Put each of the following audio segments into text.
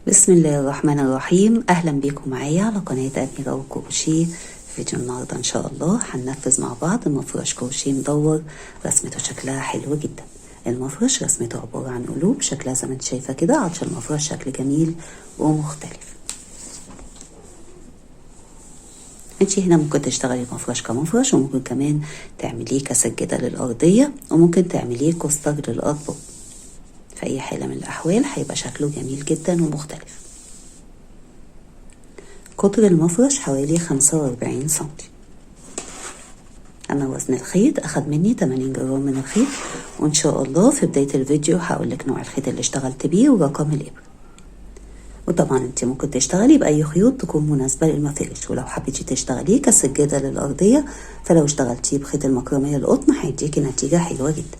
بسم الله الرحمن الرحيم. اهلا بيكم معايا على قناة أميرة وكروشيه. فيديو النهاردة ان شاء الله هننفذ مع بعض مفرش كروشيه مدور. رسمته شكلها حلو جدا. المفرش رسمته عبارة عن قلوب شكلها زي ما انت شايفة كده. عطش المفرش شكل جميل ومختلف. انت هنا ممكن تشتغلي مفرش كمفرش، وممكن كمان تعمليه كسجادة للأرضية، وممكن تعمليه كوستر للأرض. في أي حالة من الأحوال هيبقى شكله جميل جدا ومختلف. قطر المفرش حوالي 45 سنتي. أما وزن الخيط أخد مني 80 جرام من الخيط، وإن شاء الله في بداية الفيديو هقولك نوع الخيط اللي اشتغلت بيه ورقم الإبرة. وطبعا انت ممكن تشتغلي بأي خيوط تكون مناسبة للمفارش، ولو حبيتي تشتغليه كسجادة للأرضية فلو اشتغلتيه بخيط المكرمية القطن هيديكي نتيجة حلوة جدا.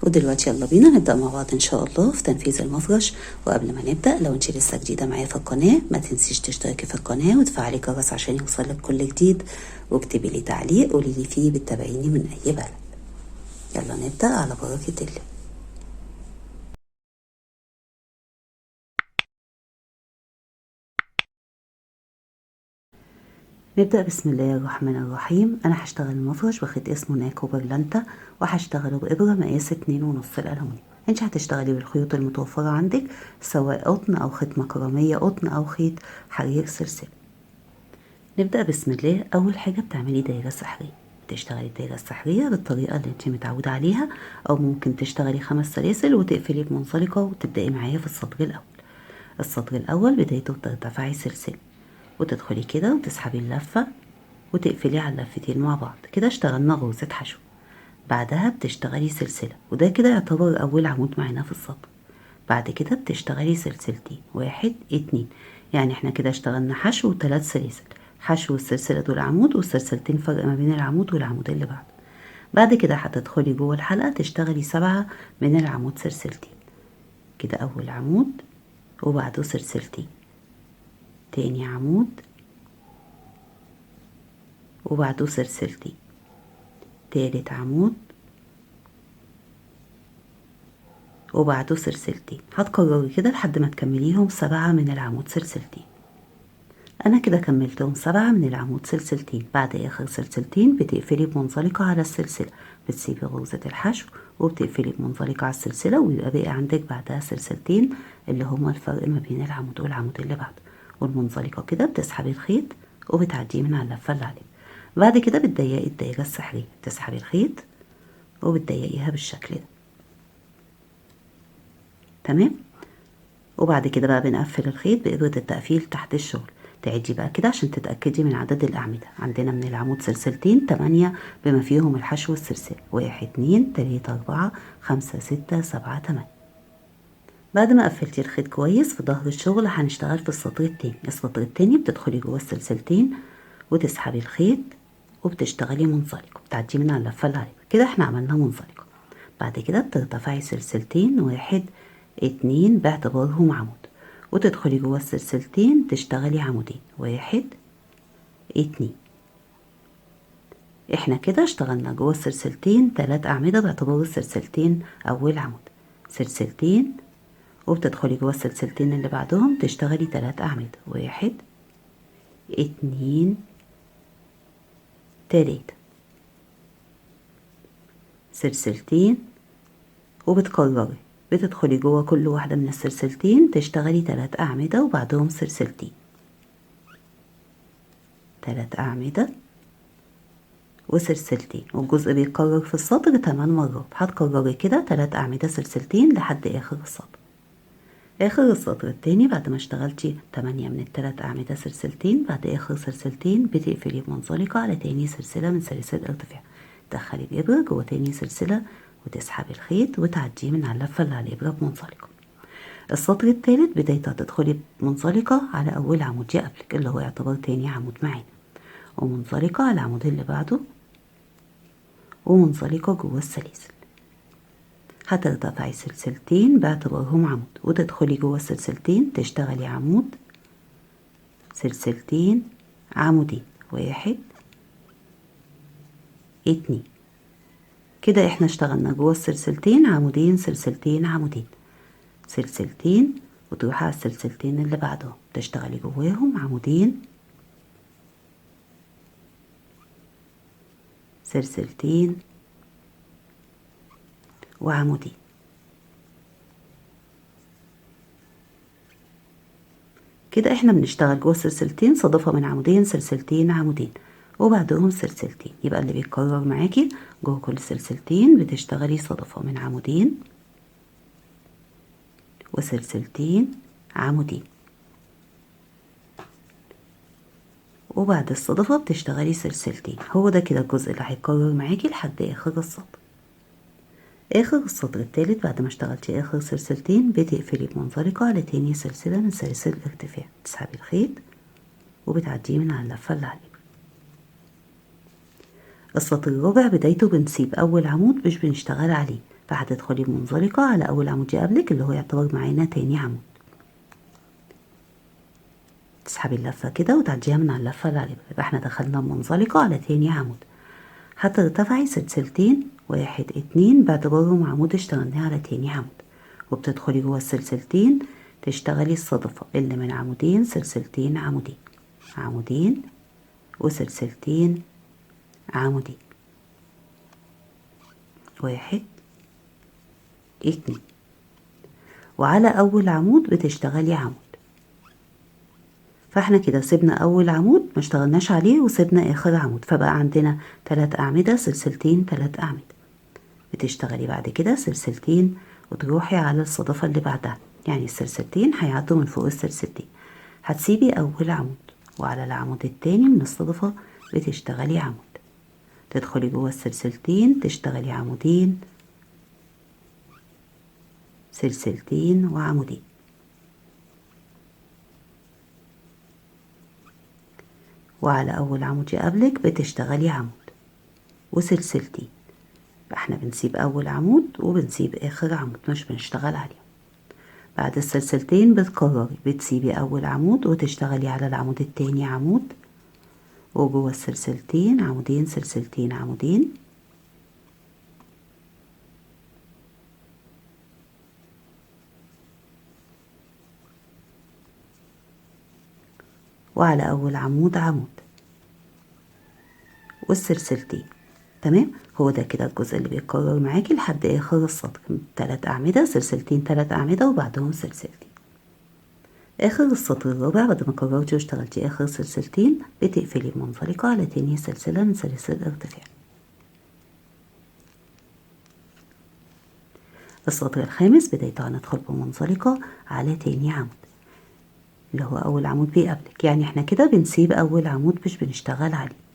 ودلوقتي يلا بينا نبدأ مع بعض ان شاء الله في تنفيذ المفرش. وقبل ما نبدأ، لو انت لسه جديدة معايا في القناة ما تنسيش تشتركي في القناة وتفعلي الجرس عشان يوصلك كل جديد، واكتبي لي تعليق قولي لي فيه بتتابعيني من اي بلد. يلا نبدأ على بركة الله. نبدأ بسم الله الرحمن الرحيم. انا هشتغل المفرش بخيط اسمه ناكو برلانتا، وهشتغله بإبرة مقاس 2.5 الألمونيوم. انت هتشتغلي بالخيوط المتوفرة عندك، سواء قطن او خيط مكرمية قطن او خيط حرير سلسلة. نبدأ بسم الله. أول حاجة بتعملي دايرة سحرية. تشتغلي الدايرة السحرية بالطريقة اللي انت متعودة عليها، أو ممكن تشتغلي 5 سلاسل وتقفلي بمنزلقة وتبدأي معايا في السطر الأول. السطر الأول بدايته بترتفعي سلسلة وتدخلي كده وتسحبي اللفة وتقفلي على اللفتين مع بعض. كده اشتغلنا غرزة حشو. بعدها بتشتغلي سلسلة، وده كده يعتبر أول عمود معانا في السطر. بعد كده بتشتغلي سلسلتين، 1 2، يعني احنا كده اشتغلنا حشو و3 سلاسل. حشو والسلسلة دول عمود، والسلسلتين فرق ما بين العمود والعمود اللي بعده. بعد كده هتدخلي جوه الحلقة تشتغلي 7 من العمود سلسلتين. كده أول عمود وبعده سلسلتين، تاني عمود وبعده سلسلتين، تالت عمود وبعده سلسلتين. هتكرري كده لحد ما تكمليهم 7 من العمود سلسلتين. انا كده كملتهم 7 من العمود سلسلتين. بعد اخر سلسلتين بتقفلي بمنزلقة على السلسلة، بتسيبي غرزة الحشو وبتقفلي بمنزلقة على السلسلة، ويبقى باقي عندك بعدها سلسلتين اللي هما الفرق ما بين العمود والعمود اللي بعده. والمنزلقة كده بتسحبي الخيط وبتعديه من على اللفة اللي عليه. بعد كده بتضيقي الدايرة السحرية، بتسحبي الخيط وبتضيقيها بالشكل ده. تمام. وبعد كده بقى بنقفل الخيط بإبرة التقفيل تحت الشغل. تعدي بقى كده عشان تتأكدي من عدد الأعمدة. عندنا من العمود سلسلتين 8 بما فيهم الحشو والسلسلة. 1 2 3 4 5 6 7 8. بعد ما قفلتي الخيط كويس في ظهر الشغل هنشتغل في السطر التاني. السطر التاني بتدخلي جوه السلسلتين وتسحبي الخيط وبتشتغلي منزلقة، بتعدي من على اللفة اللي عليها. كده احنا عملنا منزلقة. بعد كده بترتفعي سلسلتين، 1 2 باعتبارهم عمود، وتدخلي جوه السلسلتين تشتغلي عمودين، 1 2. احنا كده اشتغلنا جوه السلسلتين 3 أعمدة باعتبار السلسلتين أول عمود. سلسلتين وبتدخلي جوه السلسلتين اللي بعدهم تشتغلي 3 أعمدة، 1 2 3. سلسلتين وبتكرري، بتدخلي جوه كل واحدة من السلسلتين تشتغلي 3 أعمدة وبعدهم سلسلتين، 3 أعمدة وسلسلتين. والجزء بيتكرر في السطر 8 مرات. هتكرري كده 3 أعمدة سلسلتين لحد آخر السطر. آخر السطر التاني بعد ما اشتغلتي 8 من ال3 أعمدة سلسلتين، بعد آخر سلسلتين بتقفلي بمنزلقة على تاني سلسلة من سلاسل الارتفاع. تدخلي الإبرة جوه تاني سلسلة وتسحبي الخيط وتعديه من على اللفة اللي على الإبرة بمنزلقة. السطر التالت بدايته هتدخلي بمنزلقة على أول عمود يقابلك اللي هو يعتبر تاني عمود معانا، ومنزلقة على العمود اللي بعده، ومنزلقة جوه السلاسل. هترتفعي سلسلتين باعتبارهم عمود وتدخلي جوه السلسلتين تشتغلي عمود سلسلتين عمودين، 1 2. كده احنا اشتغلنا جوه السلسلتين عمودين سلسلتين عمودين، سلسلتين وتروحي على السلسلتين اللي بعدهم تشتغلي جواهم عمودين سلسلتين وعمودين. كده احنا بنشتغل جوه السلسلتين صدفة من عمودين سلسلتين عمودين وبعدهم سلسلتين، يبقى اللي بيتكرر معاكي جوه كل سلسلتين بتشتغلي صدفة من عمودين وسلسلتين عمودين، وبعد الصدفة بتشتغلي سلسلتين. هو ده كده الجزء اللي هيتكرر معاكي لحد اخر السطر. اخر السطر التالت بعد ما اشتغلتي اخر سلسلتين بتقفلي بمنزلقة على تاني سلسلة من سلاسل الارتفاع، تسحبي الخيط وبتعديه من على اللفة اللي عليه. السطر الرابع بدايته بنسيب اول عمود مش بنشتغل عليه، فهتدخلي بمنزلقة على اول عمود يقابلك اللي هو يعتبر معانا تاني عمود، تسحبي اللفة كده وتعديها من على اللفة اللي عليه، يبقى احنا دخلنا بمنزلقة على تاني عمود. هترتفعي سلسلتين 1 2 باعتبارهم عمود اشتغلناه على تاني عمود، وبتدخلي جوه السلسلتين تشتغلي الصدفة اللي من عمودين سلسلتين عمودين، عمودين وسلسلتين عمودين، 1 2، وعلى اول عمود بتشتغلي عمود. فاحنا كده سيبنا اول عمود ما اشتغلناش عليه وسيبنا اخر عمود، فبقى عندنا 3 اعمدة سلسلتين 3 اعمدة. بتشتغلي بعد كده سلسلتين وتروحي على الصدفة اللي بعدها، يعني السلسلتين هيعدوا من فوق السلسلتين. هتسيبي اول عمود وعلى العمود التاني من الصدفة بتشتغلي عمود، تدخلي جوه السلسلتين تشتغلي عمودين سلسلتين وعمودين، وعلى اول عمود يقابلك بتشتغلي عمود وسلسلتين. احنا بنسيب اول عمود وبنسيب اخر عمود مش بنشتغل عليه. بعد السلسلتين بتكرري بتسيبي اول عمود وتشتغلي على العمود التاني عمود، وجوه السلسلتين عمودين سلسلتين عمودين، وعلى اول عمود عمود والسلسلتين. تمام، هو ده كده الجزء اللي بيتكرر معاكي لحد اخر السطر، 3 اعمدة سلسلتين 3 اعمدة وبعدهم سلسلتين. اخر السطر الرابع بعد ما كررتي واشتغلتي اخر سلسلتين بتقفلي بمنزلقة على تاني سلسلة من سلاسل الارتفاع. السطر الخامس بدايته هندخل بمنزلقة على تاني عمود اللي هو اول عمود بيقابلك، يعني احنا كده بنسيب اول عمود مش بنشتغل عليه.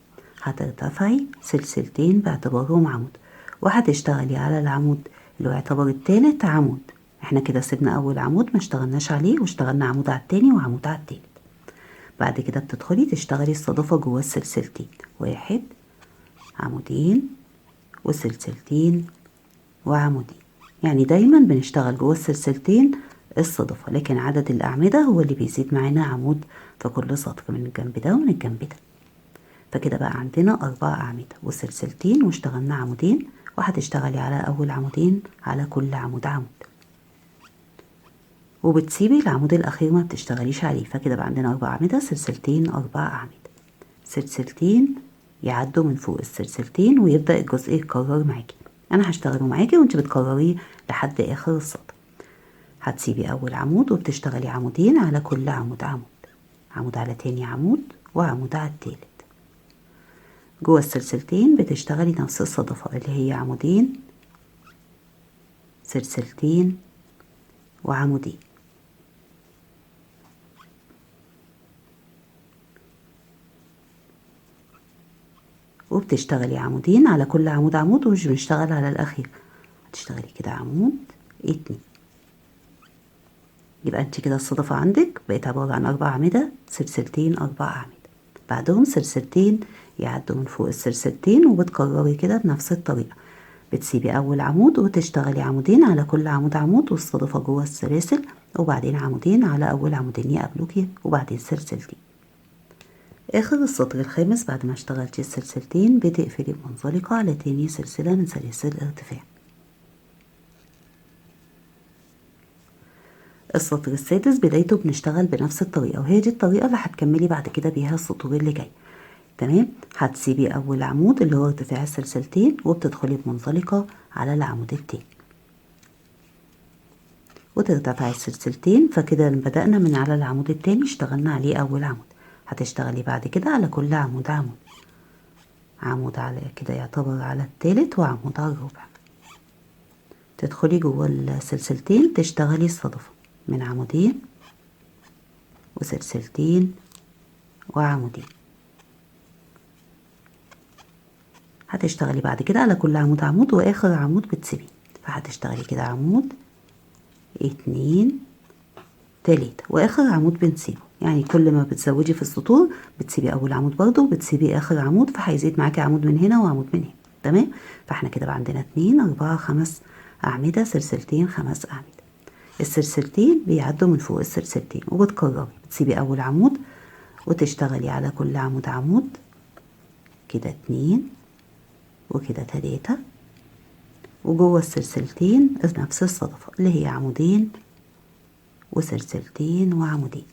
هترتفعي سلسلتين باعتبارهم عمود وهتشتغلي على العمود اللي هو يعتبر التالت عمود. احنا كده سيبنا اول عمود ما اشتغلناش عليه واشتغلنا عمود على التاني وعمود على التالت. بعد كده بتدخلي تشتغلي الصدفة جوه السلسلتين، 1 عمودين وسلسلتين وعمودين، يعني دايما بنشتغل جوه السلسلتين الصدفة، لكن عدد الأعمدة هو اللي بيزيد معانا عمود في كل سطر من الجنب ده ومن الجنب ده. فكده بقى عندنا 4 أعمدة وسلسلتين واشتغلنا عمودين، وهتشتغلي على أول عمودين على كل عمود عمود، وبتسيبي العمود الأخير ما بتشتغليش عليه. فكده بقى عندنا 4 أعمدة سلسلتين 4 أعمدة، سلسلتين يعدوا من فوق السلسلتين ويبدأ الجزء يتكرر معاكي. أنا هشتغله معاكي وانت بتكرريه لحد آخر السطر. هتسيبي أول عمود وبتشتغلي عمودين على كل عمود عمود، عمود على تاني عمود وعمود على التالت. جوه السلسلتين بتشتغلي نفس الصدفة اللي هي عمودين سلسلتين وعمودين، وبتشتغلي عمودين على كل عمود عمود ومش بنشتغل على الأخير. هتشتغلي كده عمود 2، يبقى انت كده الصدفة عندك بقت عبارة عن 4 أعمدة سلسلتين 4 أعمدة، بعدهم سلسلتين يعدوا من فوق السلسلتين، وبتكرري كده بنفس الطريقة. بتسيبي أول عمود وتشتغلي عمودين على كل عمود عمود والصدفة جوه السلاسل، وبعدين عمودين على أول عمودين يقابلوكي وبعدين سلسلتين. اخر السطر الخامس بعد ما اشتغلتي السلسلتين بتقفلي بمنزلقة على تاني سلسلة من سلاسل الارتفاع. السطر السادس بدايته بنشتغل بنفس الطريقة، وهي دي الطريقة اللي هتكملي بعد كده بيها السطور اللي جاي. تمام، هتسيبي اول عمود اللي هو ارتفاع السلسلتين وبتدخلي بمنزلقة على العمود التاني وترتفعي السلسلتين. فكده بدأنا من على العمود التاني اشتغلنا عليه اول عمود. هتشتغلي بعد كده على كل عمود عمود على كده يعتبر على التالت وعمود على الرابع. تدخلي جوه السلسلتين تشتغلي الصدفة من عمودين وسلسلتين وعمودين. هتشتغلي بعد كده على كل عمود واخر عمود بتسيبيه. فهتشتغلي كده عمود اتنين تلاتة واخر عمود بنسيبه. يعني كل ما بتزودي في السطور بتسيبي اول عمود برضو وبتسيبي اخر عمود، فهيزيد معاكي عمود من هنا وعمود من هنا. تمام، فاحنا كده بقى عندنا 2 4 5 اعمدة، سلسلتين 5 اعمدة. السلسلتين بيعدوا من فوق السلسلتين وبتكرري بتسيبي اول عمود وتشتغلي على كل عمود كده 2 وكده 3 وجوه السلسلتين نفس الصدفة اللي هي عمودين وسلسلتين وعمودين.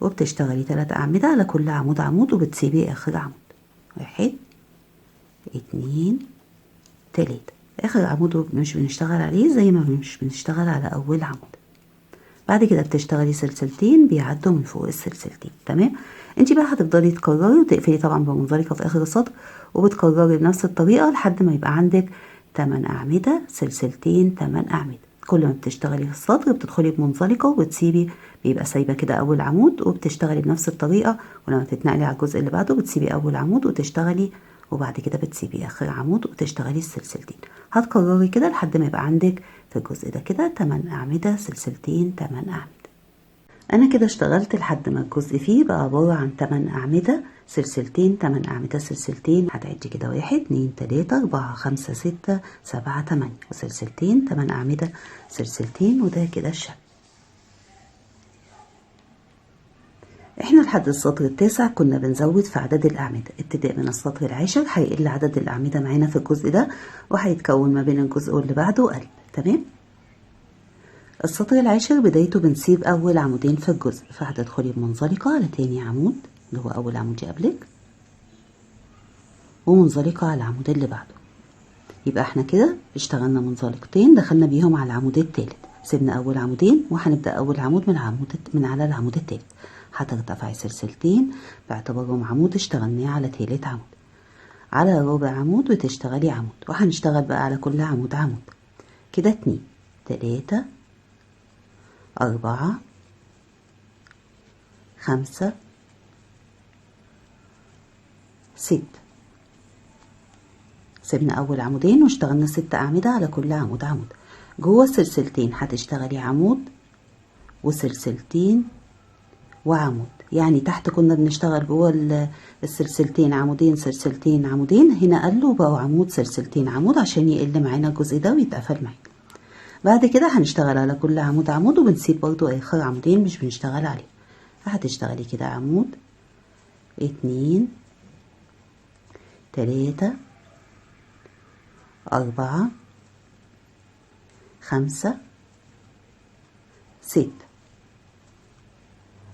وبتشتغلي 3 أعمدة على كل عمود وبتسيبي آخر عمود. 1 2 3. آخر عمود مش بنشتغل عليه زي ما مش بنشتغل على أول عمود. بعد كده بتشتغلي سلسلتين بيعدوا من فوق السلسلتين. تمام، انتي بقى هتفضلي تكرري وتقفلي طبعا بمنزلقة في آخر السطر وبتكرري بنفس الطريقة لحد ما يبقى عندك 8 أعمدة، سلسلتين 8 أعمدة. كل ما بتشتغلي في السطر بتدخلي بمنزلقة وبتسيبي، بيبقى سايبة كده أول عمود وبتشتغلي بنفس الطريقة. ولما تتنقلي على الجزء اللي بعده بتسيبي أول عمود وتشتغلي، وبعد كده بتسيبي آخر عمود وتشتغلي السلسلتين. هتكرري كده لحد ما يبقى عندك في الجزء ده كده 8 أعمدة، سلسلتين 8 أعمدة. أنا كده اشتغلت لحد ما الجزء فيه بقى عبارة عن 8 أعمدة، سلسلتين 8 أعمدة، سلسلتين. هتعدي كده 1 2 3 4 5 6 7 8 وسلسلتين 8 أعمدة، سلسلتين. وده كده الشكل. احنا لحد السطر التاسع كنا بنزود في عدد الأعمدة. ابتداء من السطر العاشر هيقل عدد الأعمدة معانا في الجزء ده وهيتكون ما بين الجزء واللي بعده قلب. تمام، السطر العاشر بدايته بنسيب أول عمودين في الجزء، فهتدخلي بمنزلقة على تاني عمود اللي هو أول عمود يقابلك ومنزلقة على العمود اللي بعده. يبقى احنا كده اشتغلنا منزلقتين دخلنا بيهم على العمود التالت، سيبنا أول عمودين وهنبدأ أول عمود من على العمود التالت. هترتفعي سلسلتين باعتبارهم عمود اشتغلناه على تالت عمود، على رابع عمود وتشتغلي عمود، وهنشتغل بقى على كل عمود كده 2 3 4 5 6. سيبنا أول عمودين واشتغلنا 6 أعمدة على كل عمود جوه السلسلتين هتشتغلي عمود وسلسلتين وعمود. يعني تحت كنا بنشتغل جوه السلسلتين عمودين سلسلتين عمودين، هنا قالوا بقوا عمود سلسلتين عمود عشان يقل معانا الجزء ده ويتقفل معانا. بعد كده هنشتغل على كل عمود وبنسيب برضو آخر عمودين مش بنشتغل عليه. هتشتغلي كده عمود 2 3 4 5 6.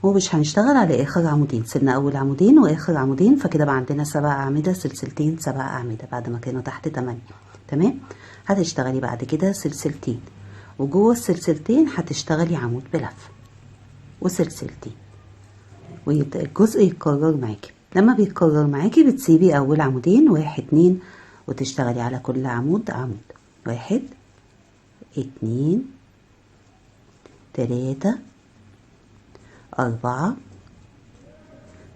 ومش هنشتغل على آخر عمودين، سيبنا أول عمودين وآخر عمودين، فكده بقى عندنا 7 أعمدة، سلسلتين 7 أعمدة بعد ما كانوا تحت 8. تمام، هتشتغلي بعد كده سلسلتين وجوه السلسلتين هتشتغلي عمود بلف وسلسلتين ويبدأ الجزء يتكرر معاكي. لما بيتكرر معاكي بتسيبي أول عمودين 1 2 وتشتغلي على كل عمود 1 2 3 4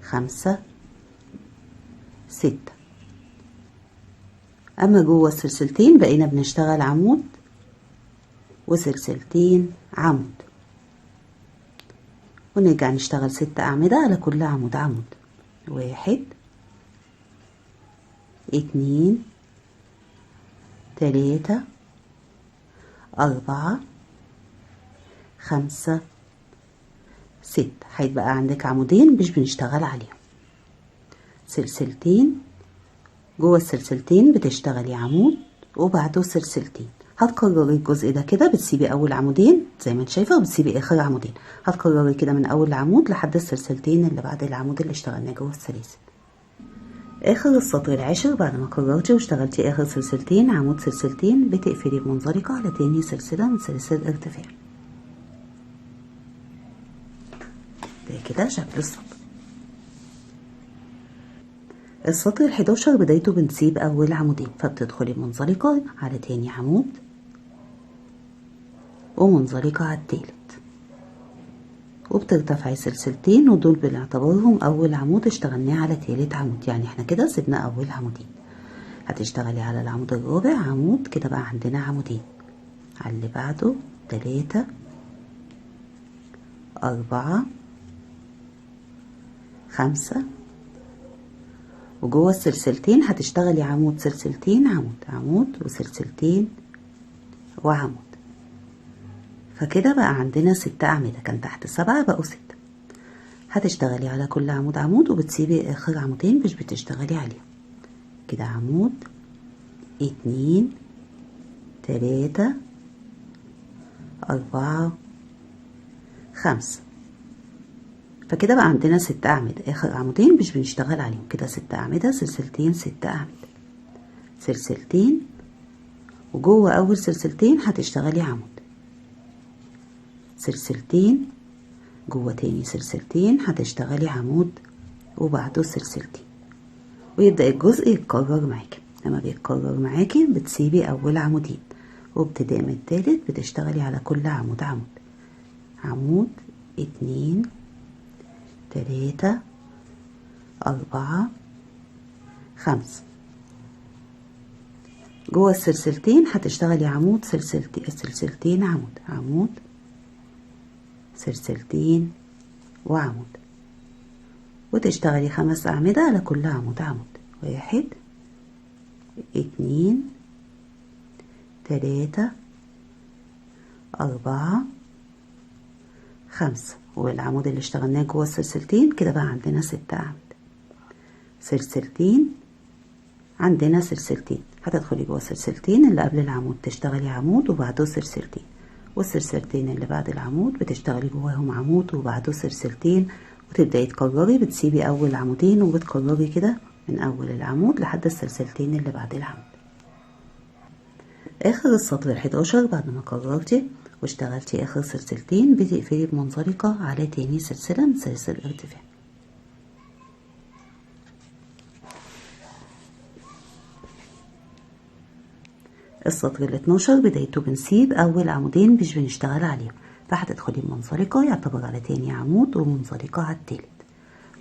5 6. أما جوه السلسلتين بقينا بنشتغل عمود وسلسلتين عمود، ونرجع نشتغل 6 أعمدة على كل عمود 1 2 3 4 5 6. هيتبقى عندك عمودين مش بنشتغل عليهم، سلسلتين، جوه السلسلتين بتشتغلي عمود وبعده سلسلتين. هتكرري الجزء ده كده، بتسيبي اول عمودين زي ما انت شايفه وبتسيبي اخر عمودين. هتكرري كده من اول عمود لحد السلسلتين اللي بعد العمود اللي اشتغلناه جوه السلاسل. اخر السطر العاشر بعد ما كررتي واشتغلتي اخر سلسلتين عمود سلسلتين، بتقفلي بمنزلقه على تاني سلسله من سلاسل الارتفاع. ده كده شكل السطر. السطر ال11 بدايته بنسيب اول عمودين، فبتدخلي منزلقه على تاني عمود ومنزلقه على التالت، وبترتفعي سلسلتين، ودول بنعتبرهم اول عمود اشتغلناه على تالت عمود، يعني احنا كده سيبنا اول عمودين. هتشتغلي على العمود الرابع عمود، كده بقى عندنا عمودين، على اللي بعده 3 4 5، وجوه السلسلتين هتشتغلي عمود سلسلتين عمود عمود وسلسلتين وعمود، فكده بقى عندنا 6 أعمدة، كان تحت 7 بقوا 6. هتشتغلي على كل عمود عمود وبتسيبي آخر عمودين مش بتشتغلي عليهم. كده عمود 2 3 4 5، فكده بقى عندنا 6 أعمدة، آخر عمودين مش بنشتغل عليهم. كده 6 أعمدة، سلسلتين 6 أعمدة، سلسلتين، وجوه أول سلسلتين هتشتغلي عمود، سلسلتين، جوه تاني سلسلتين هتشتغلي عمود وبعده سلسلتين، ويبدأ الجزء يتكرر معاكي. لما بيتكرر معاكي بتسيبي أول عمودين، وابتداء من التالت بتشتغلي على كل عمود عمود، عمود 2 3 4 5. جوه السلسلتين هتشتغلي عمود سلسلتين عمود عمود سلسلتين وعمود، وتشتغلي 5 أعمدة على كل عمود عمود، 1 2 3 4 5، والعمود اللي اشتغلناه جوه السلسلتين كده بقى عندنا 6 أعمدة، سلسلتين، عندنا سلسلتين، هتدخلي جوه السلسلتين اللي قبل العمود تشتغلي عمود وبعده سلسلتين، والسلسلتين اللي بعد العمود بتشتغلي جواهم عمود وبعده سلسلتين، وتبدأي تكرري، بتسيبي أول عمودين وبتكرري كده من أول العمود لحد السلسلتين اللي بعد العمود. آخر السطر ال11 بعد ما كررتي واشتغلتي آخر سلسلتين بتقفلي بمنزلقة على تاني سلسلة من سلاسل الارتفاع. السطر ال12 بدايته بنسيب أول عمودين مش بنشتغل عليهم، فهتدخلي بمنزلقة يعتبر على تاني عمود ومنزلقة على التالت،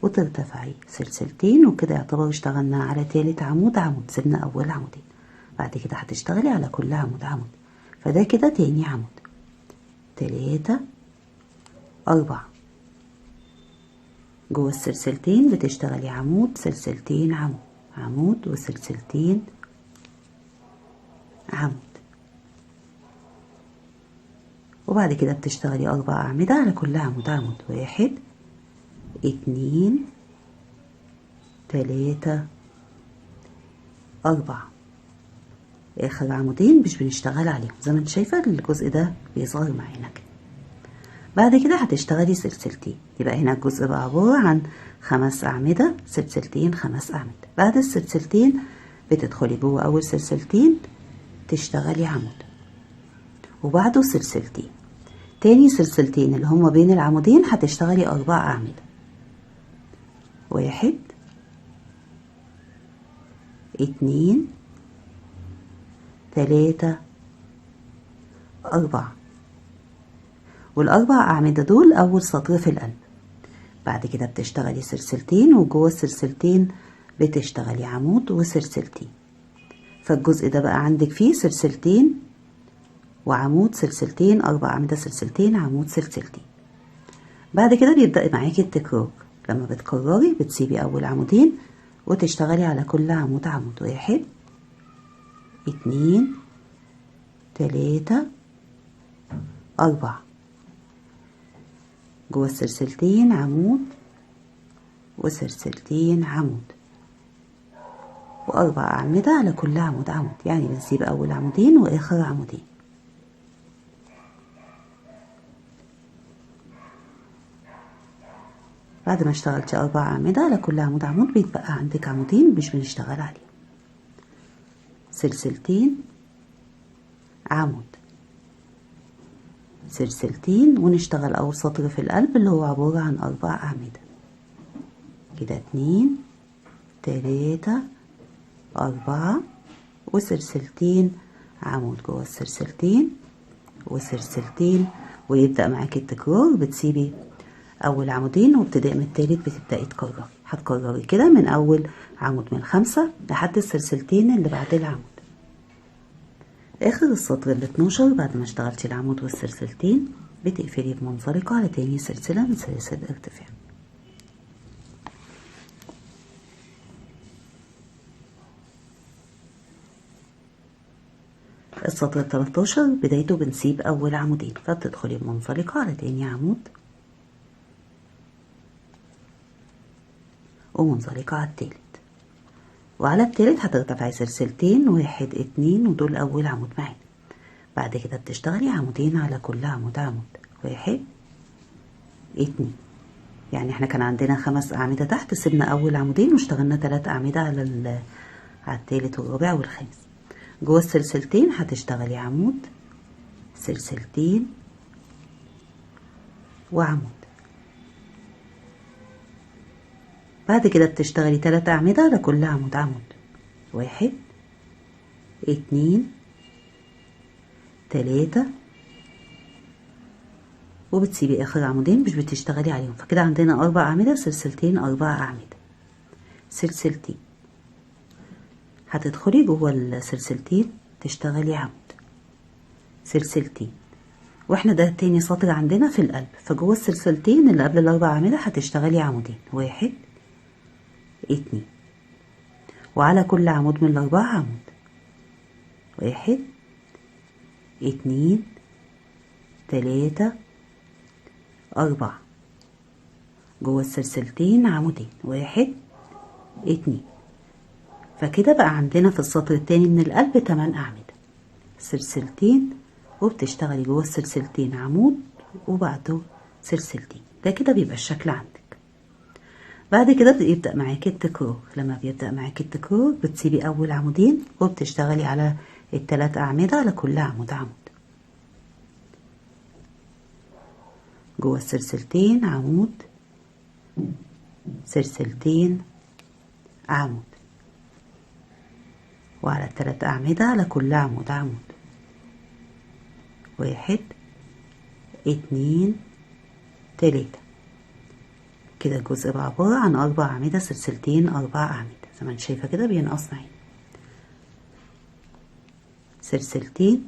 وترتفعي سلسلتين، وكده يعتبر اشتغلنا على تالت عمود عمود، سيبنا أول عمودين. بعد كده هتشتغلي على كل عمود عمود، فده كده تاني عمود 3 4. جوه السلسلتين بتشتغلي عمود سلسلتين عمود عمود وسلسلتين عمود، وبعد كده بتشتغلي 4 أعمدة على كل عمود عمود، 1 2 3 4. آخر عمودين مش بنشتغل عليهم، زي ما انت شايفة الجزء ده بيظهر معانا كده. بعد كده هتشتغلي سلسلتين، يبقى هنا الجزء بقى عبارة عن 5 أعمدة، سلسلتين 5 أعمدة. بعد السلسلتين بتدخلي جوه أول سلسلتين تشتغلي عمود وبعده سلسلتين، تاني سلسلتين اللي هما بين العمودين هتشتغلي 4 أعمدة، 1 2 3 4، والأربع أعمدة دول أول سطر في القلب. بعد كده بتشتغلي سلسلتين، وجوه السلسلتين بتشتغلي عمود وسلسلتين، فالجزء ده بقى عندك فيه سلسلتين وعمود سلسلتين، 4 أعمدة سلسلتين عمود سلسلتين. بعد كده بيبدأ معاكي التكرار، لما بتكرري بتسيبي أول عمودين وتشتغلي على كل عمود عمود، 1 2 3 4. جوه السلسلتين عمود وسلسلتين عمود، وأربع أعمدة على كل عمود عمود، يعني بنسيب أول عمودين وآخر عمودين. بعد ما اشتغلتي 4 أعمدة على كل عمود عمود بيتبقى عندك عمودين مش بنشتغل عليهم. سلسلتين عمود سلسلتين، ونشتغل أول سطر في القلب اللي هو عبارة عن 4 أعمدة كده، 2 3 4 وسلسلتين عمود جوه السلسلتين وسلسلتين، ويبدأ معاكي التكرار. بتسيبي أول عمودين وابتداء من التالت بتبدأي تكرري، هتكرري كده من أول عمود من 5 لحد السلسلتين اللي بعد العمود. آخر السطر ال12 بعد ما اشتغلتي العمود والسلسلتين بتقفلي بمنزلقة على تاني سلسلة من سلاسل ارتفاع. السطر ال13 بدايته بنسيب أول عمودين، فبتدخلي بمنزلقة على تاني عمود ومنزلقة على التالت، وعلى التالت هترتفعي سلسلتين 1 2 ودول أول عمود معانا. بعد كده بتشتغلي عمودين على كل عمود عمود، 1 2، يعني احنا كان عندنا 5 أعمدة تحت، سيبنا أول عمودين واشتغلنا 3 أعمدة على التالت والرابع والخامس. جوه السلسلتين هتشتغلي عمود سلسلتين وعمود. بعد كده بتشتغلي 3 أعمدة على كل عمود عمود، 1 2 3، وبتسيبي آخر عمودين مش بتشتغلي عليهم، فكده عندنا 4 أعمدة سلسلتين 4 أعمدة سلسلتين. هتدخلي جوه السلسلتين تشتغلي عمود سلسلتين، واحنا ده تاني سطر عندنا في القلب، فجوه السلسلتين اللي قبل ال4 أعمدة هتشتغلي عمودين، 1 2، وعلى كل عمود من ال4 عمود، 1 2 3 4. جوه السلسلتين عمودين، 1 2، فكده بقى عندنا في السطر التاني من القلب 8 أعمدة سلسلتين، وبتشتغلي جوه السلسلتين عمود وبعده سلسلتين. ده كده بيبقى الشكل عندك. بعد كده بيبدأ معاكي التكرار. لما بيبدأ معاكي التكرار بتسيبي أول عمودين وبتشتغلي على ال3 أعمدة على كل عمود عمود. جوه السلسلتين عمود سلسلتين عمود، وعلى ال3 أعمدة على كل عمود عمود، 1 2 3. كده الجزء بقى عبارة عن 4 أعمدة سلسلتين 4 أعمدة، زي ما انت شايفة كده بينقص معايا سلسلتين،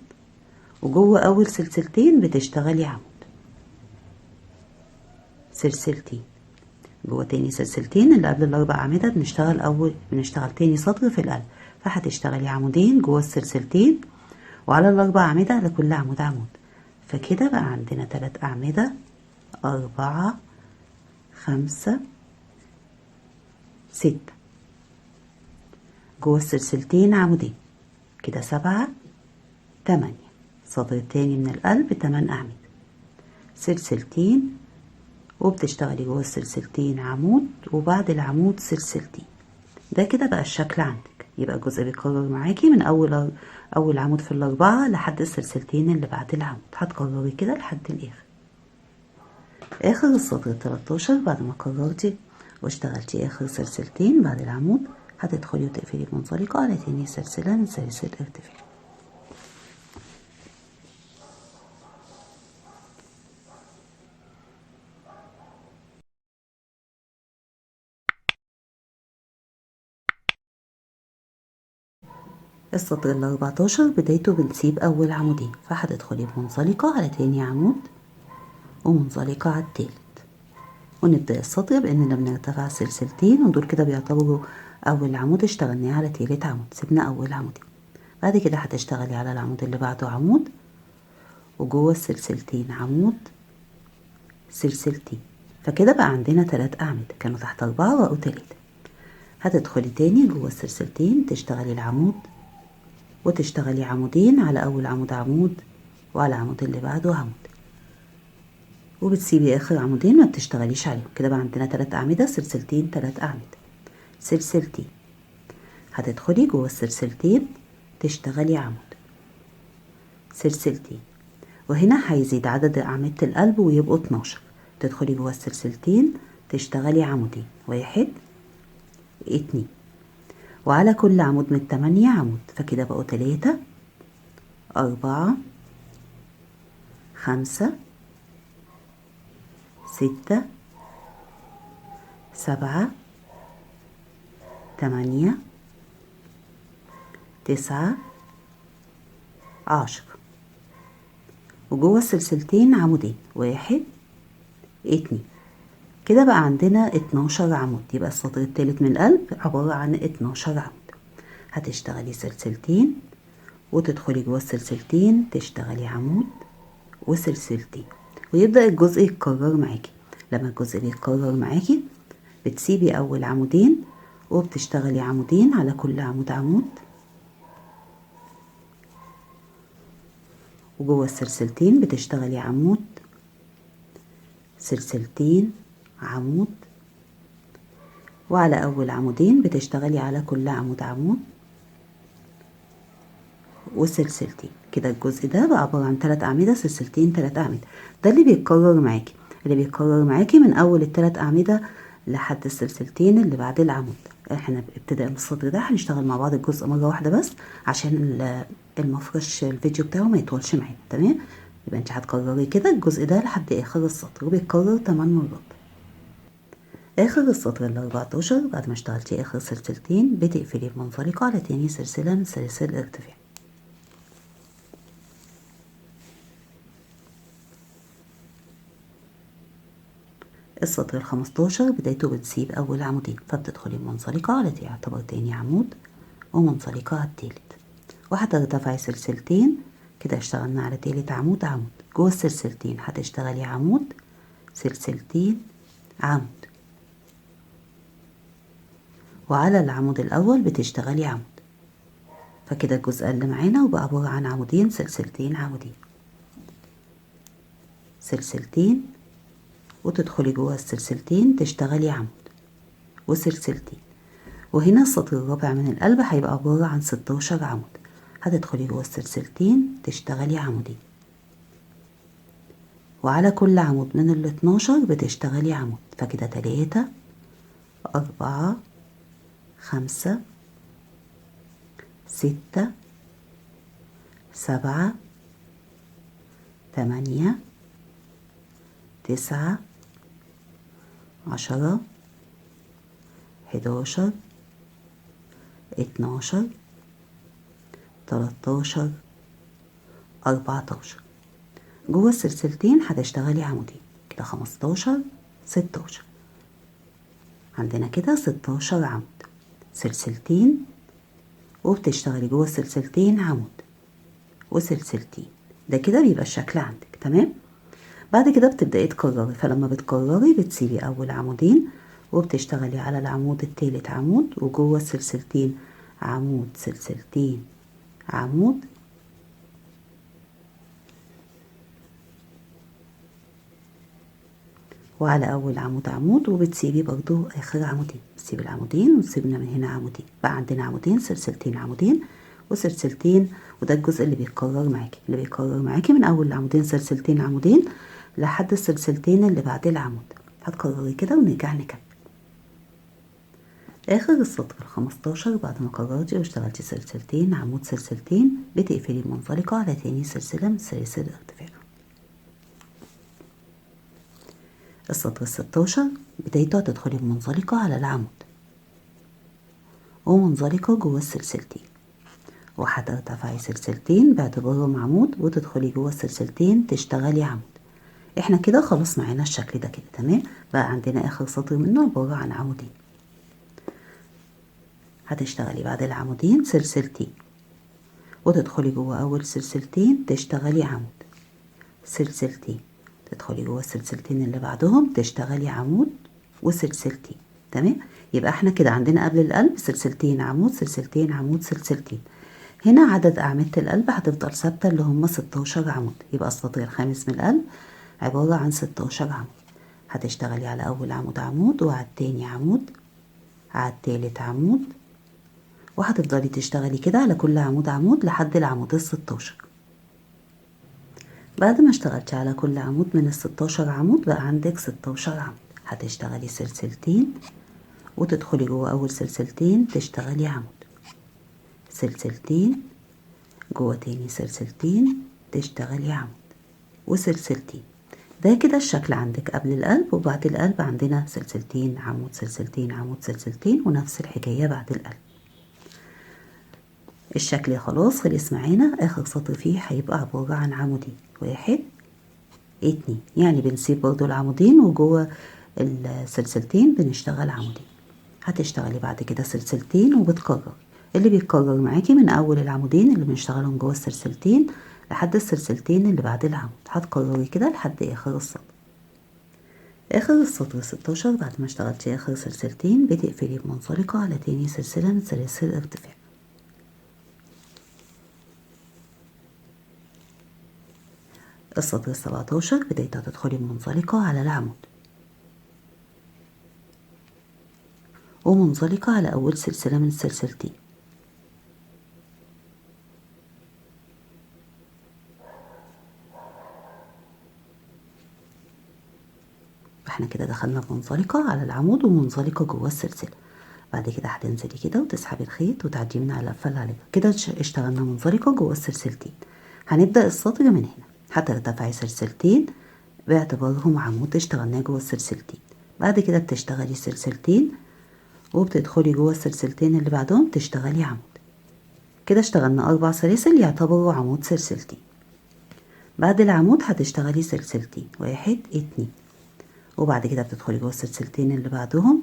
وجوه أول سلسلتين بتشتغلي عمود سلسلتين، جوه تاني سلسلتين اللي قبل ال4 أعمدة بنشتغل تاني سطر في القلب، فهتشتغلي عمودين جوه السلسلتين وعلى ال4 أعمدة على كل عمود عمود، فكده بقى عندنا 3 أعمدة 4 5 6. جوه السلسلتين عمودين، كده 7 8. السطر التاني من القلب 8 أعمدة سلسلتين، وبتشتغلي جوه السلسلتين عمود وبعد العمود سلسلتين. ده كده بقى الشكل عندك. يبقى الجزء بيكرر معاكي من أول عمود في ال4 لحد السلسلتين اللي بعد العمود، هتكرري كده لحد الآخر. آخر السطر 13 بعد ما كررتي واشتغلتي آخر سلسلتين بعد العمود هتدخلي وتقفلي بمنزلقة على تاني سلسلة من سلاسل ارتفاع. السطر ال14 بدايته بنسيب أول عمودين، فهتدخلي بمنزلقة على تاني عمود ومنزلقة على التالت، ونبدأ السطر بأننا بنرتفع سلسلتين، ودول كده بيعتبروا أول عمود اشتغلناه على تالت عمود، سيبنا أول عمودين. بعد كده هتشتغلي على العمود اللي بعده عمود، وجوه السلسلتين عمود سلسلتين. فكده بقى عندنا 3 أعمدة، كانوا تحت 4 بقوا 3. هتدخلي تاني جوه السلسلتين تشتغلي العمود وتشتغلي عمودين، على أول عمود عمود وعلى العمود اللي بعده عمود، وبتسيبي آخر عمودين ما بتشتغليش عليهم. كده بقى عندنا 3 أعمدة، سلسلتين 3 أعمدة، سلسلتين. هتدخلي جوه السلسلتين تشتغلي عمود، سلسلتين، وهنا هيزيد عدد أعمدة القلب ويبقوا 12. تدخلي جوه السلسلتين تشتغلي عمودين، 1 2، وعلى كل عمود من 8 عمود، فكده بقوا 3 4 5 6 7 8 9 10. وجوه السلسلتين عمودين، 1 2. كده بقى عندنا 12 عمود، يبقى السطر التالت من القلب عبارة عن 12 عمود. هتشتغلي سلسلتين وتدخلي جوه السلسلتين تشتغلي عمود وسلسلتين، ويبدأ الجزء يتكرر معاكي. لما الجزء بيتكرر معاكي بتسيبي أول عمودين وبتشتغلي عمودين على كل عمود عمود، وجوه السلسلتين بتشتغلي عمود سلسلتين عمود، وعلى أول عمودين بتشتغلي على كل عمود عمود وسلسلتين. كده الجزء ده بقى عبارة عن 3 أعمدة، سلسلتين 3 أعمدة. ده اللي بيتكرر معاكي، اللي بيتكرر معاكي من أول ال3 أعمدة لحد السلسلتين اللي بعد العمود. احنا ابتداء من السطر ده هنشتغل مع بعض الجزء مرة واحدة بس، عشان المفرش الفيديو بتاعه ما يطولش معانا. تمام؟ يبقى انت هتكرري كده الجزء ده لحد آخر السطر، وبيتكرر 8 مرات. آخر السطر ال14 بعد ما اشتغلتي آخر سلسلتين بتقفلي بمنزلقة على تاني سلسلة من سلاسل الارتفاع. السطر ال15 بدايته بتسيب أول عمودين، فبتدخلي بمنزلقة على يعتبر تاني عمود ومنزلقة على التالت، وهترتفعي سلسلتين. كده اشتغلنا على تالت عمود عمود. جوه السلسلتين هتشتغلي عمود سلسلتين عمود، وعلى العمود الأول بتشتغلي عمود. فكده الجزء اللي معانا وبقى عبارة عن عمودين سلسلتين عمودين سلسلتين، وتدخلي جوه السلسلتين تشتغلي عمود وسلسلتين. وهنا السطر الرابع من القلب هيبقى عبارة عن 16 عمود. هتدخلي جوه السلسلتين تشتغلي عمودين، وعلى كل عمود من ال12 بتشتغلي عمود. فكده 3 4 5 6 7 8 9 10 11 12 13 14. جوه السلسلتين هتشتغلي عمودين، كده 15 16. عندنا كده 16 عمود سلسلتين، وبتشتغلي جوه السلسلتين عمود وسلسلتين. ده كده بيبقى الشكل عندك. تمام؟ بعد كده بتبدأي تكرري، فلما بتكرري بتسيبي أول عمودين وبتشتغلي على العمود التالت عمود، وجوه السلسلتين عمود سلسلتين عمود، وعلى أول عمود عمود، وبتسيبي برضو آخر عمودين. بتسيبي العمودين وتسيبنا من هنا عمودين، بقى عندنا عمودين سلسلتين عمودين وسلسلتين. وده الجزء اللي بيتكرر معاكي، اللي بيتكرر معاكي من أول عمودين سلسلتين عمودين لحد السلسلتين اللي بعد العمود. هتكرري كده ونرجع نكمل. آخر السطر ال15 بعد ما كررتي واشتغلتي سلسلتين عمود سلسلتين بتقفلي المنزلقة على تاني سلسلة من سلاسل الارتفاع. السطر ال16 بدايته هتدخلي بمنزلقة على العمود ومنزلقة جوه السلسلتين، وهترتفعي سلسلتين باعتبارهم عمود وتدخلي جوه السلسلتين تشتغلي عمود. احنا كده خلاص معانا الشكل ده كده. تمام؟ بقى عندنا آخر سطر منه عبارة عن عمودين. هتشتغلي بعد العمودين سلسلتين، وتدخلي جوه أول سلسلتين تشتغلي عمود سلسلتين، تدخلي جوه السلسلتين اللي بعدهم تشتغلي عمود وسلسلتين. تمام، يبقى احنا كده عندنا قبل القلب سلسلتين عمود سلسلتين عمود سلسلتين. هنا عدد أعمدة القلب هتفضل ثابتة اللي هم 16 عمود، يبقى السطر الخامس من القلب عبارة عن 16 عمود. هتشتغلي على أول عمود عمود، وعلى التاني عمود، على التالت عمود، وهتفضلي تشتغلي كده على كل عمود عمود لحد العمود ال16. بعد ما اشتغلتي على كل عمود من ال16 عمود بقى عندك 16 عمود. هتشتغلي سلسلتين وتدخلي جوه أول سلسلتين تشتغلي عمود، سلسلتين جوه تاني سلسلتين تشتغلي عمود وسلسلتين. ده كده الشكل عندك قبل القلب، وبعد القلب عندنا سلسلتين عمود سلسلتين عمود سلسلتين، ونفس الحكاية بعد القلب. الشكل خلاص خلص معانا. اخر سطر فيه هيبقى عبارة عن عمودين، 1 2، يعني بنسيب برضو العمودين وجوه السلسلتين بنشتغل عمودين. هتشتغلي بعد كده سلسلتين وبتكرر، اللي بيتكرر معاكي من اول العمودين اللي بنشتغلهم جوه السلسلتين لحد السلسلتين اللي بعد العمود. هتكرري كده لحد اخر السطر. اخر السطر 16 بعد ما اشتغلتي اخر سلسلتين بتقفلي بمنزلقة على تاني سلسلة من سلاسل الارتفاع. السطر 17 بداية هتدخلي بمنزلقة على العمود، ومنزلقة على أول سلسلة من السلسلتين. احنا كده دخلنا بمنزلقة على العمود ومنزلقة جوه السلسلة. بعد كده هتنزلي كده وتسحبي الخيط وتعدي من على القفة اللي عليها كده. اشتغلنا منزلقة جوه السلسلتين. هنبدأ السطر من هنا، هترتفعي سلسلتين باعتبارهم عمود اشتغلناه جوه السلسلتين. بعد كده بتشتغلي سلسلتين وبتدخلي جوه السلسلتين اللي بعدهم تشتغلي عمود. كده اشتغلنا 4 سلاسل يعتبروا عمود سلسلتين. بعد العمود هتشتغلي سلسلتين، 1 2، وبعد كده بتدخلي جوه السلسلتين اللي بعدهم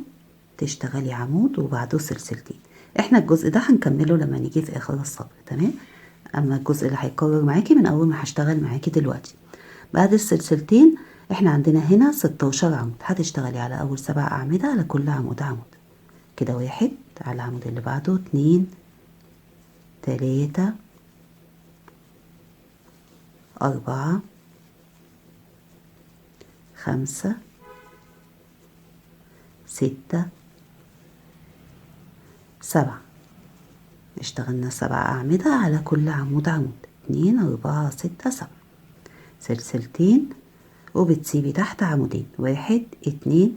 تشتغلي عمود وبعده سلسلتين. احنا الجزء ده هنكمله لما نيجي في اخر السطر. تمام، اما الجزء اللي هيكرر معاكي من اول ما هشتغل معاكي دلوقتي بعد السلسلتين احنا عندنا هنا 16 عمود. هتشتغلي على اول 7 اعمدة على كل عمود عمود كده، 1 على العمود اللي بعده، 2 3 4 5 6 7. اشتغلنا 7 أعمدة على كل عمود عمود، 2 4 6 7. سلسلتين وبتسيبي تحت عمودين، 1 2،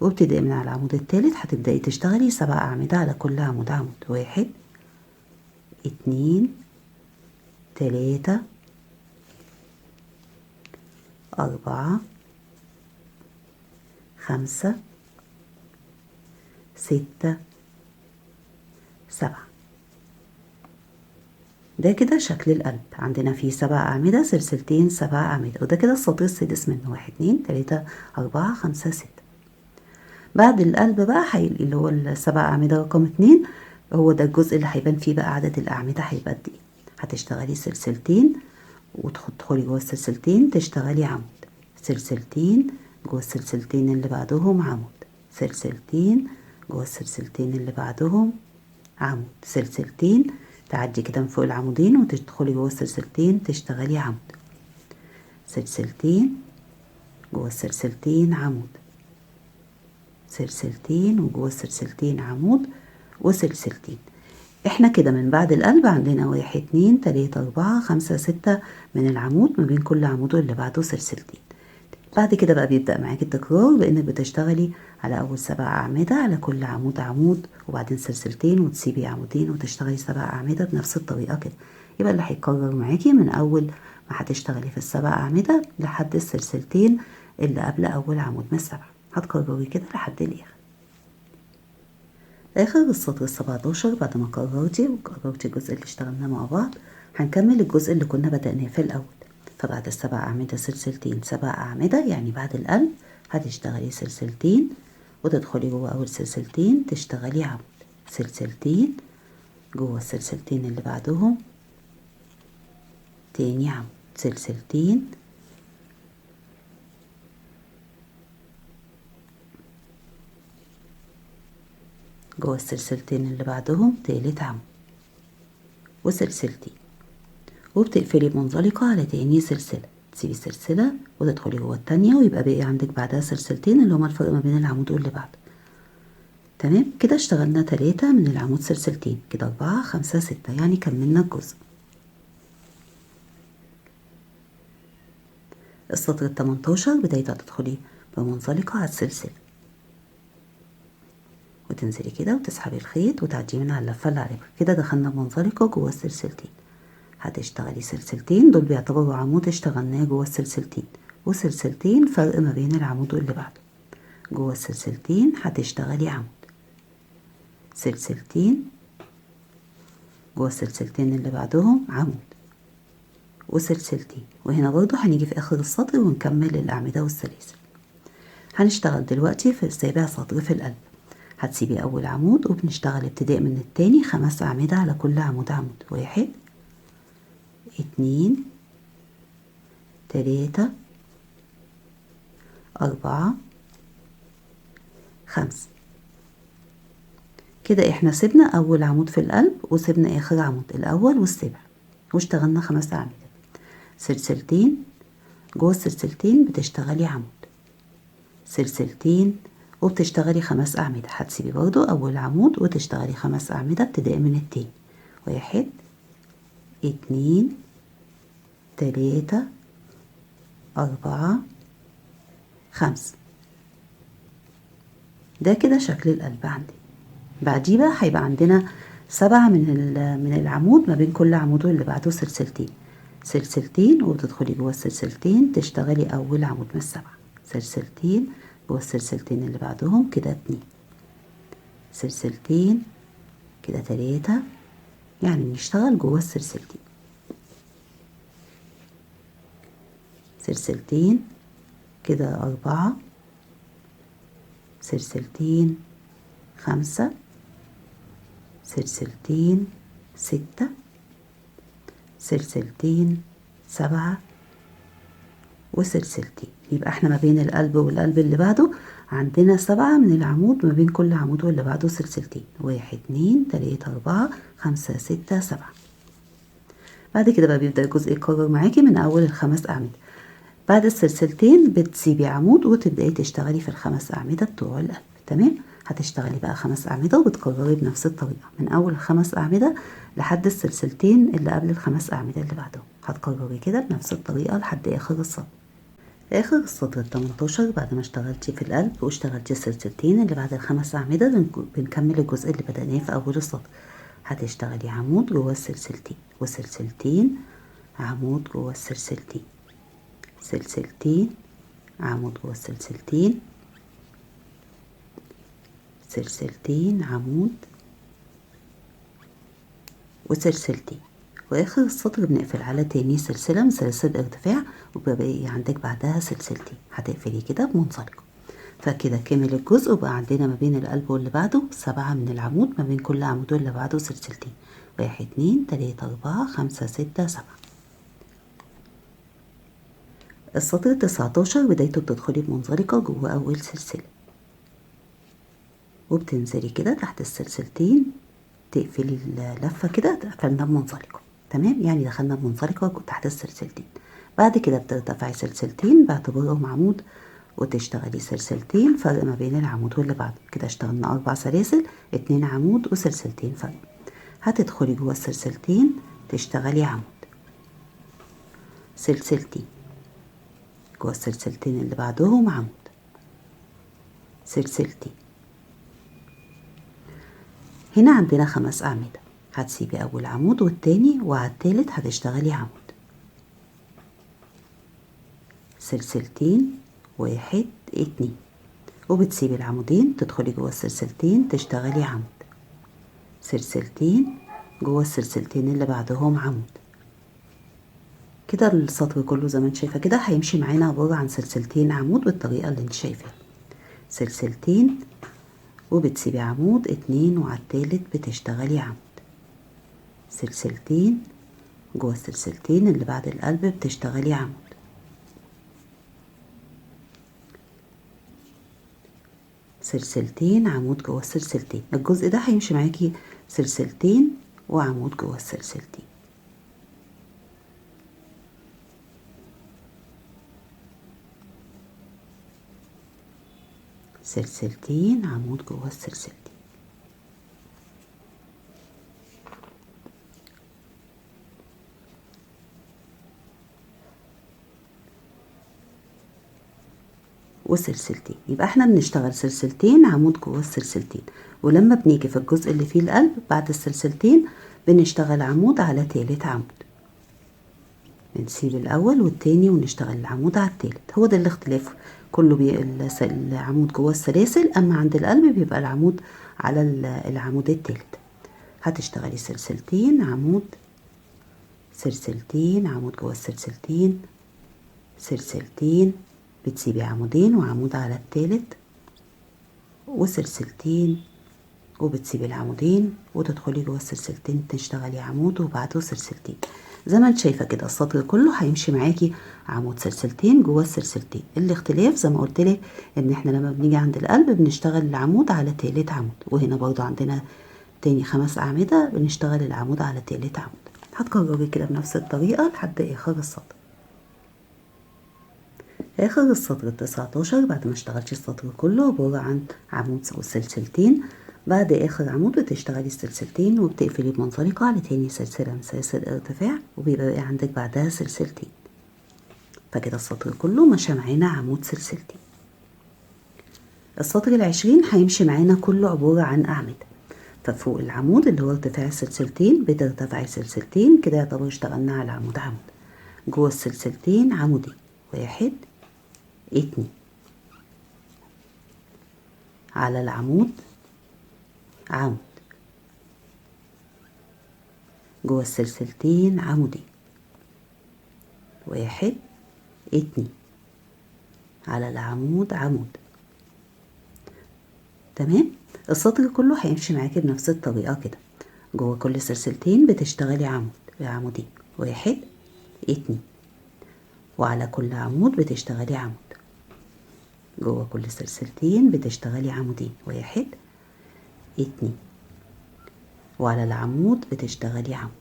وبتبدأي من على العمود التالت هتبدأي تشتغلي 7 أعمدة على كل عمود عمود، 1 2 3 4 5 6 7. ده كده شكل القلب. عندنا فيه 7 أعمدة، سلسلتين 7 أعمدة، وده كده السطر السادس منه، 1 2 3 4 5 6. بعد القلب بقى اللي هو ال7 أعمدة رقم 2، هو ده الجزء اللي هيبان فيه بقى عدد الأعمدة هيبقى قد ايه. هتشتغلي سلسلتين وتدخلي جوه السلسلتين تشتغلي عمود، سلسلتين جوه السلسلتين اللي بعدهم عمود، سلسلتين جوه السلسلتين اللي بعدهم عمود، سلسلتين، تعدي كده من فوق العمودين وتدخلي جوه السلسلتين تشتغلي عمود، سلسلتين جوه السلسلتين عمود، سلسلتين وجوه السلسلتين عمود وسلسلتين. احنا كده من بعد القلب عندنا 1 2 3 4 5 6 من العمود، ما بين كل عمود واللي بعده سلسلتين. بعد كده بقى بيبدأ معاكي التكرار بانك بتشتغلي على اول 7 أعمدة على كل عمود عمود، وبعدين سلسلتين وتسيبي عمودين وتشتغلي 7 أعمدة بنفس الطريقة كده. يبقى اللي هيتكرر معاكي من اول ما هتشتغلي في ال7 أعمدة لحد السلسلتين اللي قبل اول عمود من ال7. هتكرري كده لحد الاخر. اخر السطر ال17 بعد ما كررتي الجزء اللي اشتغلناه مع بعض، هنكمل الجزء اللي كنا بدأناه في الاول. فبعد ال7 أعمدة سلسلتين 7 أعمدة، يعني بعد القلب هتشتغلي سلسلتين وتدخلي جوه اول سلسلتين تشتغلي عمود، سلسلتين جوه السلسلتين اللي بعدهم تاني عمود، سلسلتين جوه السلسلتين اللي بعدهم تالت عمود وسلسلتين، وبتقفلي بمنزلقة على تاني سلسلة، تسيبي سلسلة وتدخلي جوه التانية، ويبقى باقي عندك بعدها سلسلتين اللي هما الفرق ما بين العمود واللي بعده. تمام كده اشتغلنا 3 من العمود سلسلتين، كده 4 5 6، يعني كملنا الجزء. السطر ال18 بداية تدخلي بمنزلقة على السلسلة وتنزلي كده وتسحبي الخيط وتعديه من على اللفة اللي على الإبرة، كده دخلنا بمنزلقة جوه السلسلتين. هتشتغلي سلسلتين، دول بيعتبروا عمود اشتغلناه جوه السلسلتين، وسلسلتين فرق ما بين العمود واللي بعده. جوه السلسلتين هتشتغلي عمود، سلسلتين، جوه السلسلتين اللي بعدهم عمود وسلسلتين، وهنا برضو هنيجي في اخر السطر ونكمل الاعمدة والسلاسل. هنشتغل دلوقتي في سابع سطر في القلب. هتسيبي اول عمود وبنشتغل ابتداء من التاني 5 اعمدة على كل عمود عمود، 1 2 3 4 5. كده احنا سيبنا اول عمود في القلب وسيبنا اخر عمود الاول والسابع واشتغلنا 5 اعمدة. سلسلتين، جوه السلسلتين بتشتغلي عمود، سلسلتين وبتشتغلي 5 اعمدة. هتسيبي برضو اول عمود وتشتغلي 5 اعمدة ابتداء من التاني، 1 2 3 4 5. ده كده شكل القلب عندي. بعديه بقى هيبقى عندنا 7 من العمود ما بين كل عمود واللي بعده سلسلتين، سلسلتين وبتدخلي جوه السلسلتين تشتغلي اول عمود من 7، سلسلتين جوه السلسلتين اللي بعدهم كده 2 سلسلتين، كده 3، يعني بنشتغل جوه السلسلتين، سلسلتين كده 4 سلسلتين 5 سلسلتين 6 سلسلتين 7 وسلسلتين. يبقى احنا ما بين القلب والقلب اللي بعده عندنا 7 من العمود، ما بين كل عمود واللي بعده سلسلتين، 1 2 3 4 5 6 7. بعد كده بقى بيبدأ الجزء يتكرر معاكي من اول ال5 اعمدة. بعد السلسلتين بتسيبي عمود وتبدأي تشتغلي في ال5 اعمدة بتوع القلب. تمام، هتشتغلي بقى 5 اعمدة وبتكرري بنفس الطريقة من اول ال5 اعمدة لحد السلسلتين اللي قبل ال5 اعمدة اللي بعدهم، هتكرري كده بنفس الطريقة لحد اخر السطر. اخر السطر ال18 بعد ما اشتغلتي في القلب واشتغلتي السلسلتين اللي بعد ال5 اعمدة بنكمل الجزء اللي بدأناه في اول السطر. هتشتغلي عمود جوه السلسلتين وسلسلتين، عمود جوه السلسلتين، سلسلتين، عمود جوه السلسلتين، سلسلتين، عمود وسلسلتين، واخر السطر بنقفل على تاني سلسلة من سلاسل الارتفاع وبيبقى عندك بعدها سلسلتين، هتقفلي كده بمنزلقة. فكده كمل الجزء وبقى عندنا ما بين القلب واللي بعده 7 من العمود، ما بين كل عمود واللي بعده سلسلتين، 1 2 3 4 5 6 7. السطر 19 بدايته بتدخلي بمنزلقة جوه أول سلسلة وبتنزلي كده تحت السلسلتين، تقفلي اللفة كده، قفلنا بمنزلقة. تمام، يعني دخلنا بمنزلقة تحت السلسلتين. بعد كده بترتفعي سلسلتين باعتبارهم عمود وتشتغلي سلسلتين فرق ما بين العمود واللي بعده، كده اشتغلنا 4 سلاسل، 2 عمود وسلسلتين فرق. هتدخلي جوه السلسلتين تشتغلي عمود، سلسلتين، جوه السلسلتين اللي بعدهم عمود، سلسلتين. هنا عندنا 5 أعمدة، هتسيبي أول عمود والتاني وعلى التالت هتشتغلي عمود، سلسلتين 1 2، وبتسيبي العمودين تدخلي جوه السلسلتين تشتغلي عمود، سلسلتين، جوه السلسلتين اللي بعدهم عمود. كده السطر كله زي ما انت شايفه كده هيمشي معانا عبارة عن سلسلتين عمود بالطريقة اللي انت شايفاها، سلسلتين وبتسيبي عمود 2 وعلى التالت بتشتغلي عمود، سلسلتين، جوه السلسلتين اللي بعد القلب بتشتغلي عمود، سلسلتين، عمود جوه السلسلتين. الجزء ده هيمشي معاكي سلسلتين وعمود جوه السلسلتين. سلسلتين، عمود جوه السلسلتين. وسلسلتين. يبقى احنا بنشتغل سلسلتين، عمود جوه السلسلتين. ولما بنيجي في الجزء اللي فيه القلب بعد السلسلتين بنشتغل عمود على تالت عمود. بنسيب الاول والتاني ونشتغل العمود على التالت. هو ده الاختلاف، كله العمود جوه السلاسل، اما عند القلب بيبقى العمود على العمود التالت. هتشتغلي سلسلتين، عمود، سلسلتين، عمود جوه السلسلتين، سلسلتين، بتسيبي عمودين وعمود على التالت، وسلسلتين، وبتسيبي العمودين وتدخلي جوه السلسلتين تشتغلي عمود وبعده سلسلتين. زي ما انت شايفه كده السطر كله هيمشي معاكي عمود سلسلتين جوه السلسلتين. الاختلاف زي ما قلت لك ان احنا لما بنيجي عند القلب بنشتغل العمود على تالت عمود، وهنا برضو عندنا تاني 5 اعمده بنشتغل العمود على تالت عمود. هتكرري كده بنفس الطريقه لحد اخر السطر. اخر السطر 19 بعد ما اشتغلتي السطر كله عبارة عن عمود وسلسلتين. بعد اخر عمود بتشتغلي السلسلتين وبتقفلي بمنزلقة على تاني سلسلة من سلاسل الارتفاع، وبيبقى عندك بعدها سلسلتين. فكده السطر كله مشى معانا عمود سلسلتين. السطر 20 هيمشي معانا كله عبارة عن أعمدة. ففوق العمود اللي هو ارتفاع السلسلتين بترتفعي سلسلتين، كده يعتبر اشتغلنا على عمود. جوه السلسلتين عمودين، 1 2، على العمود عمود، جوه السلسلتين عمودين، 1 2، على العمود عمود. تمام. السطر كله هيمشي معاكي بنفس الطريقة كده. جوه كل سلسلتين بتشتغلي عمودين، 1 2، وعلى كل عمود بتشتغلي عمود. جوه كل سلسلتين بتشتغلي عمودين، 1 2، وعلى العمود بتشتغلي عمود.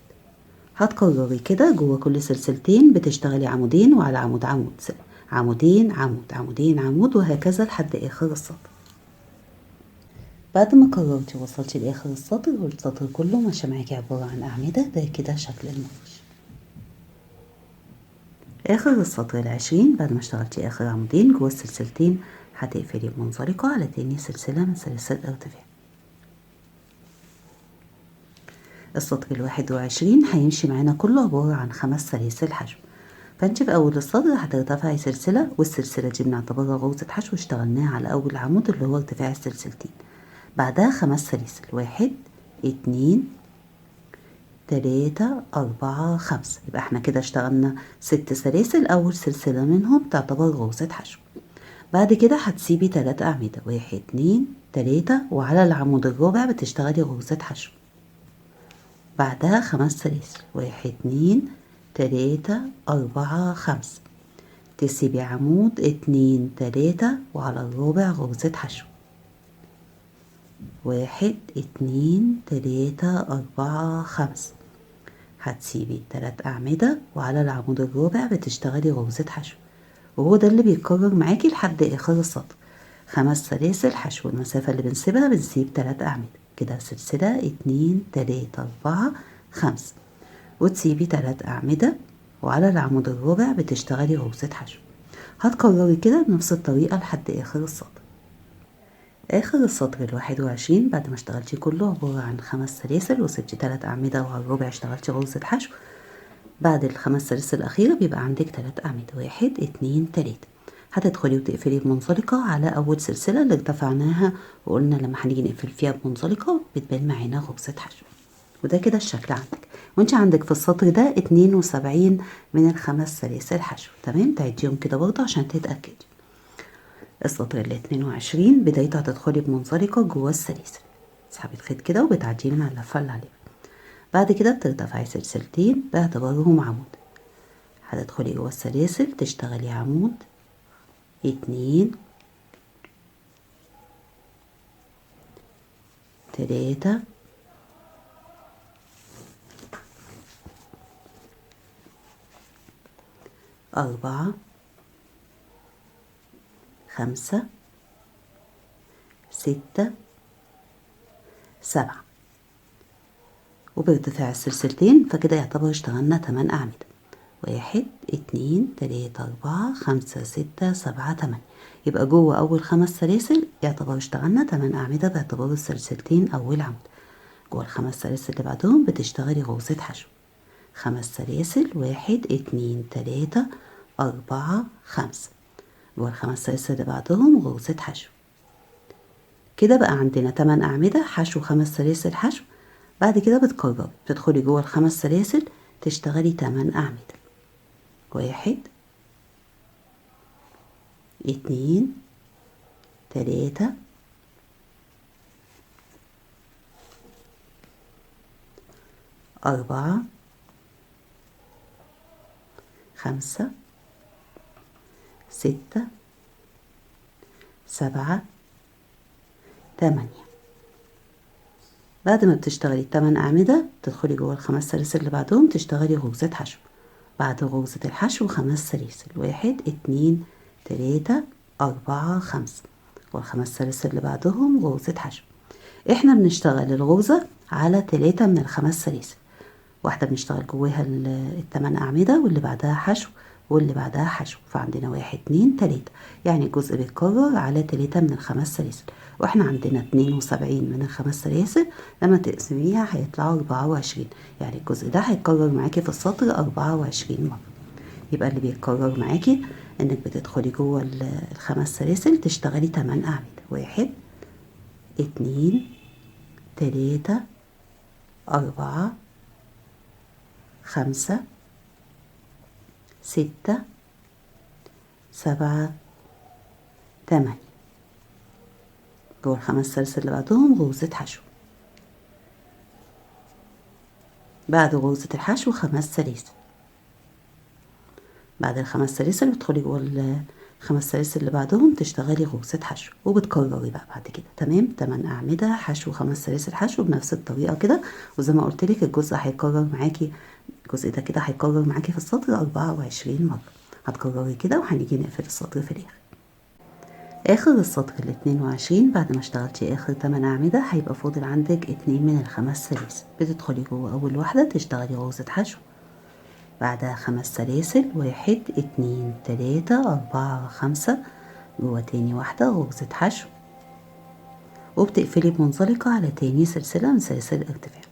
هتكرري كده جوه كل سلسلتين بتشتغلي عمودين، وعلى عمود عمود، عمودين عمود، عمودين عمود، وهكذا لحد اخر السطر. بعد ما كررتي وصلتي لاخر السطر والسطر كله ماشي معاكي عبارة عن اعمدة، ده كده شكل المفرش. اخر السطر 20 بعد ما اشتغلتي اخر عمودين جوه السلسلتين هتقفلي بمنزلقة على تاني سلسلة من سلاسل الارتفاع. السطر 21 هيمشي معانا كله عبارة عن 5 سلاسل حشو. فانت في اول السطر هترتفعي سلسلة، والسلسلة دي بنعتبرها غرزة حشو اشتغلناها على اول عمود اللي هو ارتفاع السلسلتين. بعدها 5 سلاسل، 1 2 3 4 5. يبقى احنا كده اشتغلنا 6 سلاسل، اول سلسلة منهم تعتبر غرزة حشو. بعد كده هتسيبي 3 اعمدة، 1 2 3، وعلى العمود الرابع بتشتغلي غرزة حشو. بعدها 5 سلاسل، 1 2 3 4 5، تسيبي عمود 2 3، وعلى الرابع غرزة حشو. 1 2 3 4 5، هتسيبي 3 أعمدة، وعلى العمود الرابع بتشتغلي غرزة حشو. وهو ده اللي بيتكرر معاكي لحد آخر السطر. 5 سلاسل حشو، المسافة اللي بنسيبها بنسيب 3 أعمدة. كده سلسلة 2 3 4 5، وتسيبي 3 أعمدة، وعلى العمود الرابع بتشتغلي غرزة حشو. هتكرري كده بنفس الطريقة لحد آخر السطر. آخر السطر 21 بعد ما اشتغلتي كله عبارة عن 5 سلاسل وسبتي 3 أعمدة، وعلى الربع اشتغلتي غرزة حشو. بعد ال5 سلاسل الأخيرة بيبقى عندك 3 أعمدة، 1 2 3. هتدخلي وتقفلي بمنزلقة على أول سلسلة اللي ارتفعناها، وقلنا لما هنيجي نقفل فيها بمنزلقة بتبان معانا غرزة حشو. وده كده الشكل عندك. وانت عندك في السطر ده 72 من ال5 سلاسل حشو. تمام، تعديهم كده برضه عشان تتأكدي. السطر 22 بدايته هتدخلي بمنزلقة جوه السلاسل، تسحبي الخيط كده وبتعديه من على اللفة اللي عليها. بعد كده بترتفعي سلسلتين باعتبارهم عمود، هتدخلي جوه السلاسل تشتغلي عمود 2 3 4 5 6 7 وبارتفاع السلسلتين، فكده يعتبر اشتغلنا 8 أعمدة. 1 2 3 4 5 6 7 8. يبقى جوه أول 5 سلاسل يعتبر اشتغلنا 8 أعمدة باعتبار السلسلتين أول عمود. جوه ال5 سلاسل اللي بعدهم بتشتغلي غرزة حشو. 5 سلاسل 1 2 3 4 5. جوه ال5 سلاسل اللي بعدهم غرزة حشو. كده بقى عندنا 8 أعمدة حشو 5 سلاسل حشو. بعد كده بتكرري، بتدخلي جوه ال5 سلاسل تشتغلي 8 أعمدة. 1 2 3 4 5 6 7 8. بعد ما بتشتغلي 8 أعمدة تدخلي جوه ال5 سلاسل اللي بعدهم تشتغلي غرزة حشو. بعد غرزة الحشو 5 سلاسل 1 2 3 4 5. وال5 سلاسل اللي بعدهم غرزة حشو. احنا بنشتغل الغرزة على 3 من ال5 سلاسل. واحدة بنشتغل جواها ال8 أعمدة واللي بعدها حشو واللي بعدها حشو، فعندنا 1 2 3، يعني الجزء بيتكرر على 3 من ال5 سلاسل. واحنا عندنا 72 من ال5 سلاسل، لما تقسميها هيطلعوا 24، يعني الجزء ده هيتكرر معاكي في السطر 24 مرة. يبقى اللي بيتكرر معاكي انك بتدخلي جوه ال5 سلاسل تشتغلي 8 أعمدة. 1 2 3 4 5 6 7 8. جوه ال5 سلاسل اللي بعدهم غرزة حشو. بعد غرزة الحشو 5 سلاسل. بعد ال5 سلاسل بتدخلي جوه ال5 سلاسل اللي بعدهم تشتغلي غرزة حشو وبتكرري بقى بعد كده. تمام، 8 أعمدة حشو 5 سلاسل حشو بنفس الطريقة كده. وزي ما قلت لك الجزء هيكرر معاكي، الجزء ده كده هيكرر معاكي في السطر 24 مرة. هتكرري كده وهنيجي نقفل السطر في الآخر. آخر السطر ال22 بعد ما اشتغلتي آخر 8 أعمدة هيبقى فاضل عندك 2 من ال5 سلاسل. بتدخلي جوه أول واحدة تشتغلي غرزة حشو. بعدها 5 سلاسل 1 2 3 4 5. جوه تاني واحدة غرزة حشو وبتقفلي بمنزلقة على تاني سلسلة من سلاسل الارتفاع.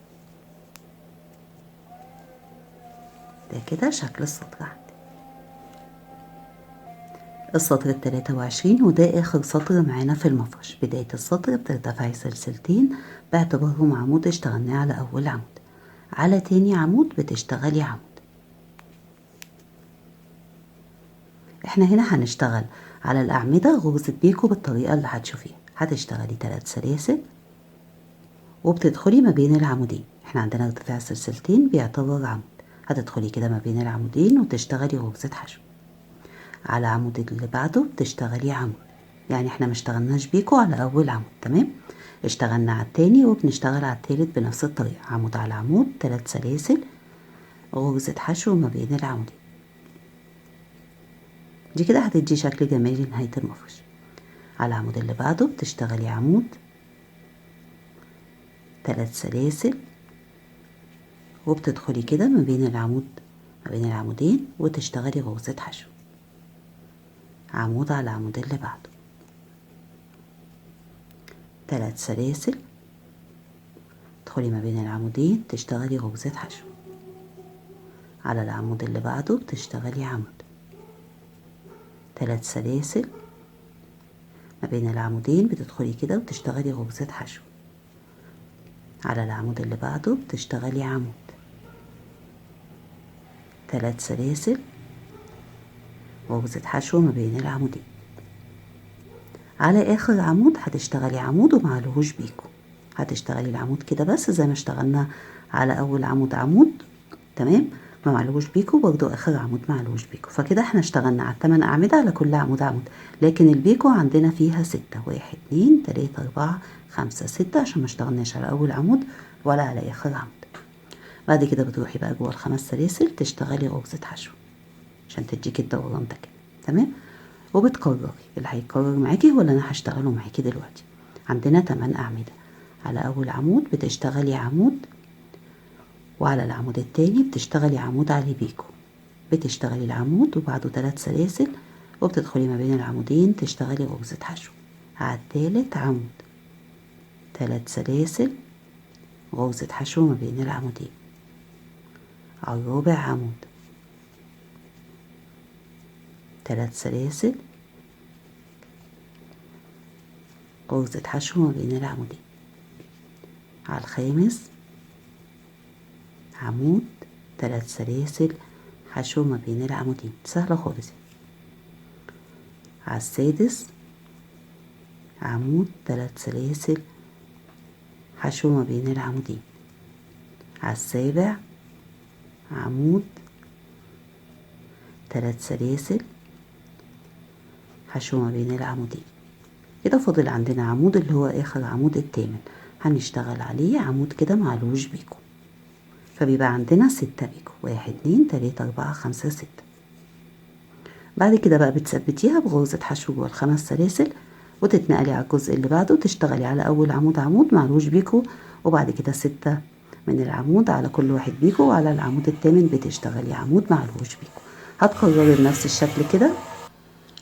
ده كده شكل السطر عندي. السطر ال23 وده آخر سطر معانا في المفرش. بداية السطر بترتفعي سلسلتين باعتبارهم عمود اشتغلناه على أول عمود. على تاني عمود بتشتغلي عمود. احنا هنا هنشتغل على الأعمدة غرزة بيكو بالطريقة اللي هتشوفيها. هتشتغلي 3 سلاسل وبتدخلي ما بين العمودين. احنا عندنا ارتفاع سلسلتين بيعتبر عمود. هتدخلي كده ما بين العمودين وتشتغلي غرزة حشو. على العمود اللي بعده بتشتغلي عمود، يعني احنا مشتغلناش بيكو على أول عمود. تمام، اشتغلنا على التاني وبنشتغل على التالت بنفس الطريقة. عمود على عمود 3 سلاسل غرزة حشو ما بين العمودين. دي كده هتدي شكل جمالي لنهاية المفرش. على العمود اللي بعده بتشتغلي عمود 3 سلاسل وبتدخلي كده ما بين العمودين وتشتغلي غرزة حشو. عمود على العمود اللي بعده 3 سلاسل، تدخلي ما بين العمودين تشتغلي غرزة حشو. على العمود اللي بعده بتشتغلي عمود 3 سلاسل، ما بين العمودين بتدخلي كده وتشتغلي غرزة حشو. على العمود اللي بعده بتشتغلي عمود 3 سلاسل غرزة حشو ما بين العمودين. على آخر عمود هتشتغلي عمود ومعلهوش بيكو. هتشتغلي العمود كده بس زي ما اشتغلنا على أول عمود عمود. تمام، ما معلوش بيكو، برضو اخر عمود معلوش بيكو. فكده احنا اشتغلنا على 8 اعمدة، على كل عمود عمود، لكن البيكو عندنا فيها 6، 1 2 3 4 5 6، عشان ما اشتغلناش على اول عمود ولا على اخر عمود. بعد كده بتروحي بقى جوه ال5 سلاسل تشتغلي غرزة حشو عشان تديكي الدوران ده كده. تمام. وبتكرري، اللي هيكرر معاكي هو اللي انا هشتغله معاكي دلوقتي. عندنا 8 اعمدة، على اول عمود بتشتغلي عمود، وعلى العمود التاني بتشتغلي عمود عليه بيكو، بتشتغلي العمود وبعده 3 سلاسل، وبتدخلي ما بين العمودين تشتغلي غرزة حشو. على التالت عمود 3 سلاسل، غرزة حشو ما بين العمودين. على الرابع عمود 3 سلاسل، غرزة حشو ما بين العمودين. على الخامس عمود 3 سلاسل، حشو ما بين العمودين، سهلة خالص. على السادس عمود 3 سلاسل، حشو ما بين العمودين. على السابع عمود 3 سلاسل، حشو ما بين العمودين. كده فاضل عندنا عمود اللي هو اخر عمود التامن، هنشتغل عليه عمود كده معلوش بيكو، فبيبقى عندنا 6 بيكو، 1 2 3 4 5 6. بعد كده بقى بتثبتيها بغرزة حشو جوه ال5 سلاسل، وتتنقلي على الجزء اللي بعده تشتغلي على اول عمود عمود معلوش بيكو، وبعد كده 6 من العمود على كل واحد بيكو، وعلى العمود التامن بتشتغلي عمود معلوش بيكو. هتكرري بنفس الشكل كده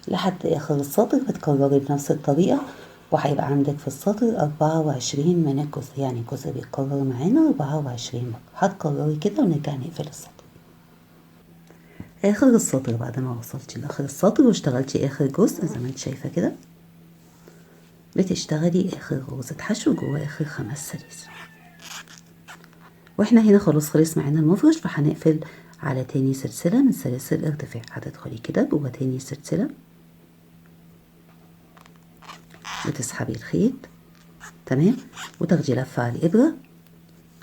لحد اخر السطر، بتكرري بنفس الطريقة، وهيبقى عندك في السطر 24 من الجزء، يعني الجزء بيتكرر معانا 24 مرة. هتكرري كده ونرجع نقفل السطر. اخر السطر بعد ما وصلتي لاخر السطر واشتغلتي اخر جزء زي ما انت شايفة كده، بتشتغلي اخر غرزة حشو جوه اخر 5 سلاسل. واحنا هنا خلاص خلص معانا المفرش، فهنقفل على تاني سلسلة من سلاسل الارتفاع. هتدخلي كده جوه تاني سلسلة وتسحبي الخيط، تمام، وتاخدي لفة على الابرة،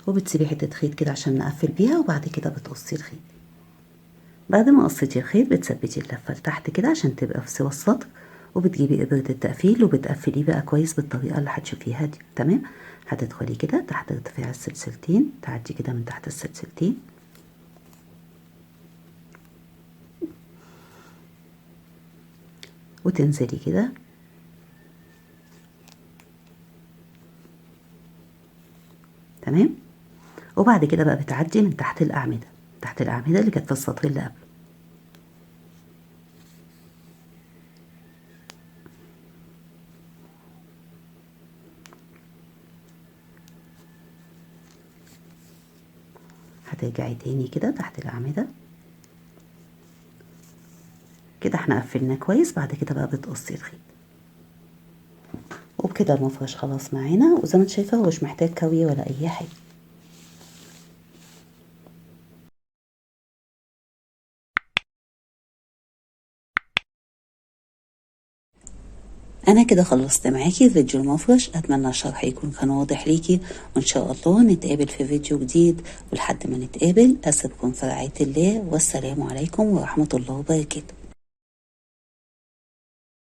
وبتسيبي حتة خيط كده عشان نقفل بيها، وبعد كده بتقصي الخيط. بعد ما قصيتي الخيط بتثبتي اللفة لتحت كده عشان تبقى في سوا السطر، وبتجيبي ابرة التقفيل وبتقفليه بقى كويس بالطريقة اللي هتشوفيها دي. تمام. هتدخلي كده تحت ارتفاع السلسلتين، تعدي كده من تحت السلسلتين، وتنزلي كده تمام. وبعد كده بقى بتعدي من تحت الأعمدة، تحت الأعمدة اللي كانت في السطر اللي قبله. هترجعي تاني كده تحت الأعمدة كده، احنا قفلنا كويس. بعد كده بقى بتقصي الخيط، وبكده المفرش خلاص معانا، وزي ما انت شايفه هو مش محتاج كوي ولا اي حاجه. انا كده خلصت معاكي فيديو المفرش، اتمنى الشرح يكون كان واضح ليكي، وان شاء الله نتقابل في فيديو جديد. ولحد ما نتقابل اسيبكم في رعاية الله، والسلام عليكم ورحمة الله وبركاته.